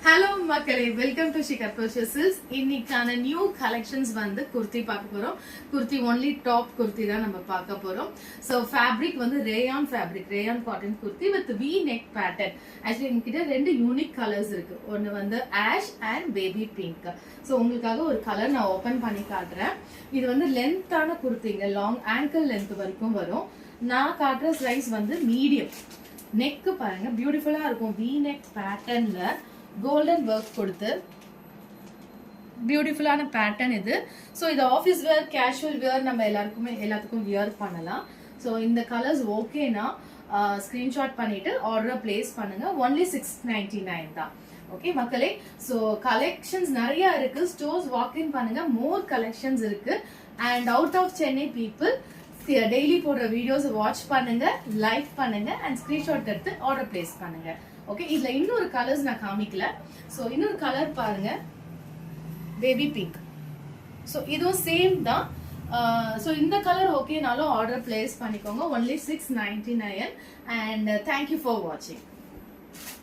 Hello மக்களே, welcome to Shikhar purchases. இன்னைக்கான new collections வந்து குர்த்தி பார்க்க போறோம். குர்த்தி ஒன்லி டாப் குர்த்தி தான் நம்ம பார்க்க போறோம். ஸோ ஃபேப்ரிக் வந்து rayon fabric, rayon cotton kurti with we neck pattern. Actually எங்ககிட்ட ரெண்டு யூனிக் கலர்ஸ் இருக்கு. ஒன்னு வந்து ash and baby pink. So உங்களுக்காக ஒரு கலர் நான் ஓபன் பண்ணி காட்டுறேன். இது வந்து லென்த்தான குர்த்திங்க, லாங் ஆங்கிள் லென்த் வரைக்கும் வரும். நான் காட்டுற சைஸ் வந்து மீடியம். நெக் பாருங்க, பியூட்டிஃபுல்லா இருக்கும். வி நெக் பேட்டர்ன்ல கோல்டன் ஒர்க் கொடுத்து பியூட்டிஃபுல்லான பேட்டர்ன் இது. ஸோ இது ஆஃபீஸ் வேர், கேஷுவல் வேர், நம்ம எல்லாத்துக்கும் வியர் பண்ணலாம். ஸோ இந்த கலர்ஸ் ஓகேனா ஸ்கிரீன்ஷாட் பண்ணிட்டு ஆர்டர் பிளேஸ் பண்ணுங்க. ஒன்லி 699 தான். ஓகே மக்களே, ஸோ கலெக்ஷன்ஸ் நிறைய இருக்கு. ஸ்டோர்ஸ் வாக்இன் பண்ணுங்க, மோர் கலெக்ஷன்ஸ் இருக்கு. And out of Chennai people daily போடுற வீடியோஸ் வாட்ச் பண்ணுங்க, லைக் பண்ணுங்க அண்ட் ஸ்கிரீன்ஷாட் எடுத்து ஆர்டர் பிளேஸ் பண்ணுங்க. ஓகே, இதுல இன்னொரு கலர்ஸ் நான் காமிக்கல. ஸோ இன்னொரு கலர் பாருங்க, பேபி பிங்க். ஸோ இதுவும் சேம் தான். ஸோ இந்த கலர் ஓகேனாலும் ஆர்டர் பிளேஸ் பண்ணிக்கோங்க. ஒன்லி 699. அண்ட் தேங்க்யூ ஃபார் வாட்சிங்.